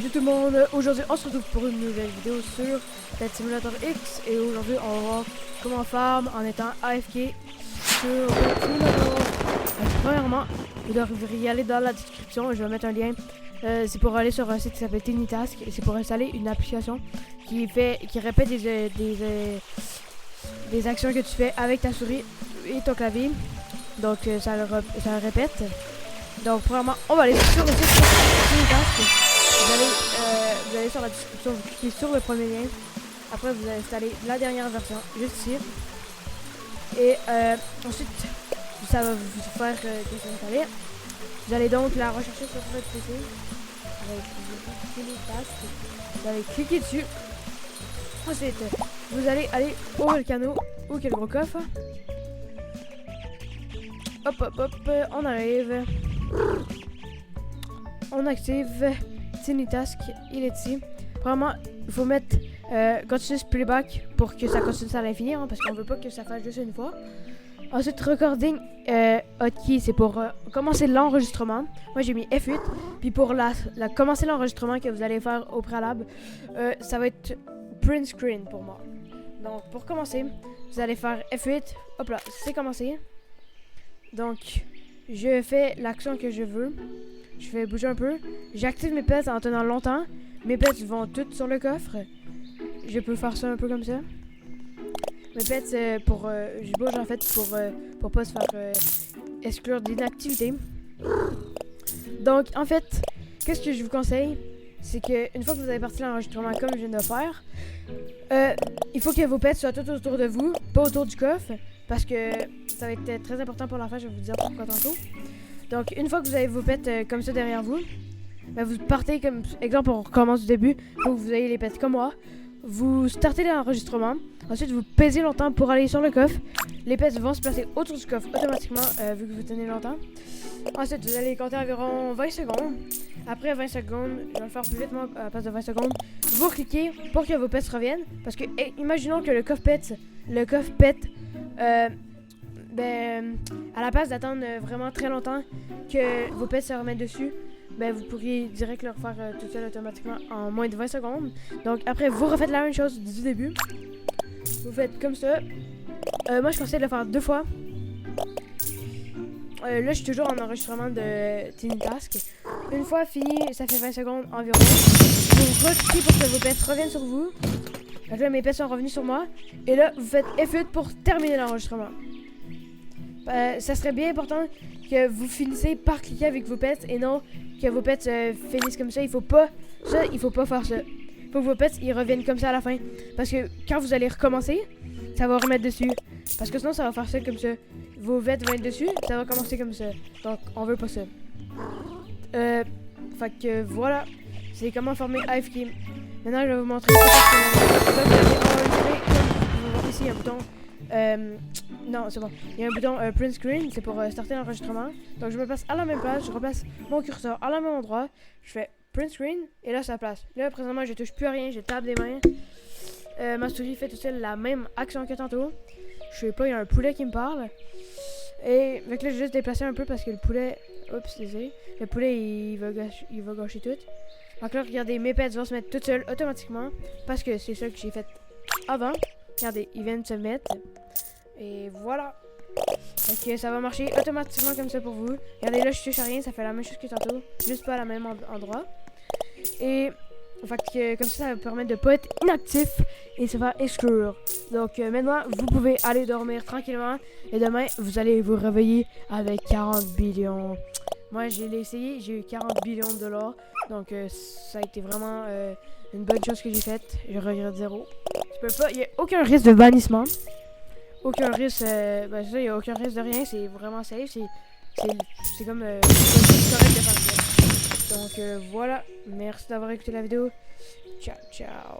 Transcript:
Salut tout le monde, aujourd'hui on se retrouve pour une nouvelle vidéo sur Pet Simulator X et aujourd'hui on va voir comment farm en étant AFK sur Pet Simulator. Premièrement, vous devriez aller dans la description, je vais mettre un lien. C'est pour aller sur un site qui s'appelle TinyTask et c'est pour installer une application qui répète des actions que tu fais avec ta souris et ton clavier. Donc ça le répète. Donc premièrement, on va aller sur le site TinyTask. Vous allez sur la description, vous cliquez sur le premier lien. Après, vous allez installer la dernière version, juste ici. Et ensuite, ça va vous faire désinstaller. Vous allez donc la rechercher sur votre PC. Vous allez cliquer dessus. Ensuite, vous allez aller au volcano ou quel gros coffre. Hop, hop, hop, on arrive. On active TinyTask, il est ici. Vraiment, il faut mettre Continuous Playback pour que ça continue à l'infini, hein, parce qu'on veut pas que ça fasse juste une fois. Ensuite, Recording Hotkey, c'est pour commencer l'enregistrement. Moi, j'ai mis F8. Puis pour commencer l'enregistrement que vous allez faire au préalable, ça va être Print Screen pour moi. Donc, pour commencer, vous allez faire F8. Hop là, c'est commencé. Donc, je fais l'action que je veux. Je fais bouger un peu. J'active mes pets en tenant longtemps. Mes pets vont toutes sur le coffre. Je peux faire ça un peu comme ça. Mes pets, je bouge en fait pour pas se faire exclure d'inactivité. Donc, en fait, qu'est-ce que je vous conseille? C'est qu'une fois que vous avez parti l'enregistrement comme je viens de faire, il faut que vos pets soient tout autour de vous, pas autour du coffre. Parce que ça va être très important pour la fin, je vais vous dire pourquoi tantôt. Donc, une fois que vous avez vos pets comme ça derrière vous, ben vous partez comme exemple, on recommence du début. Il faut que vous ayez les pets comme moi. Vous startez l'enregistrement. Ensuite, vous pesez longtemps pour aller sur le coffre. Les pets vont se placer autour du coffre automatiquement vu que vous tenez longtemps. Ensuite, vous allez compter environ 20 secondes. Après 20 secondes, je vais le faire plus vite moi à la place de 20 secondes. Vous cliquez pour que vos pets reviennent. Parce que, imaginons que le coffre pète. À la place d'attendre vraiment très longtemps que vos pets se remettent dessus, ben vous pourriez direct le refaire tout seul automatiquement en moins de 20 secondes. Donc après, vous refaites la même chose du début. Vous faites comme ça. Moi, je conseille de le faire 2 fois. Là, je suis toujours en enregistrement de TinyTask. Une fois fini, ça fait 20 secondes environ. Vous recliquez pour que vos pets reviennent sur vous. Donc là, mes pets sont revenus sur moi. Et là, vous faites F8 pour terminer l'enregistrement. Ça serait bien important que vous finissez par cliquer avec vos pets et non que vos pets finissent comme ça. Il faut pas faire ça. Il faut que vos pets ils reviennent comme ça à la fin. Parce que quand vous allez recommencer, ça va remettre dessus. Parce que sinon, ça va faire ça comme ça. Vos pets vont être dessus, ça va commencer comme ça. Donc, on veut pas ça. Fait que voilà. C'est comment former AFK. Maintenant, je vais vous montrer vous allez enregistrer. Vous voyez ici un bouton. Non, c'est bon. Il y a un bouton Print Screen, c'est pour starter l'enregistrement. Donc je me place à la même place, je replace mon curseur à la même endroit. Je fais Print Screen et là ça place. Là présentement je touche plus à rien, je tape des mains. Ma souris fait tout seul la même action que tantôt. Je sais pas, il y a un poulet qui me parle. Et donc là je vais juste déplacer un peu parce que le poulet. Oups, désolé. Le poulet il va gâcher tout. Donc là regardez, mes pets vont se mettre tout seuls automatiquement. Parce que c'est ça que j'ai fait avant. Regardez, ils viennent se mettre. Et voilà. Ok, ça va marcher automatiquement comme ça pour vous. Regardez, là, je touche à rien. Ça fait la même chose que tantôt. Juste pas à la même endroit. Et fait que, comme ça va vous permettre de pas être inactif et se faire exclure. Donc maintenant, vous pouvez aller dormir tranquillement. Et demain, vous allez vous réveiller avec 40 billions. Moi, j'ai essayé. J'ai eu 40 billions de dollars. Donc ça a été vraiment une bonne chose que j'ai faite. Je regrette zéro. Il n'y a aucun risque de bannissement. Aucun risque, il n'y a aucun risque de rien, c'est vraiment safe, c'est comme correct de faire ça. Donc voilà, merci d'avoir écouté la vidéo. Ciao, ciao.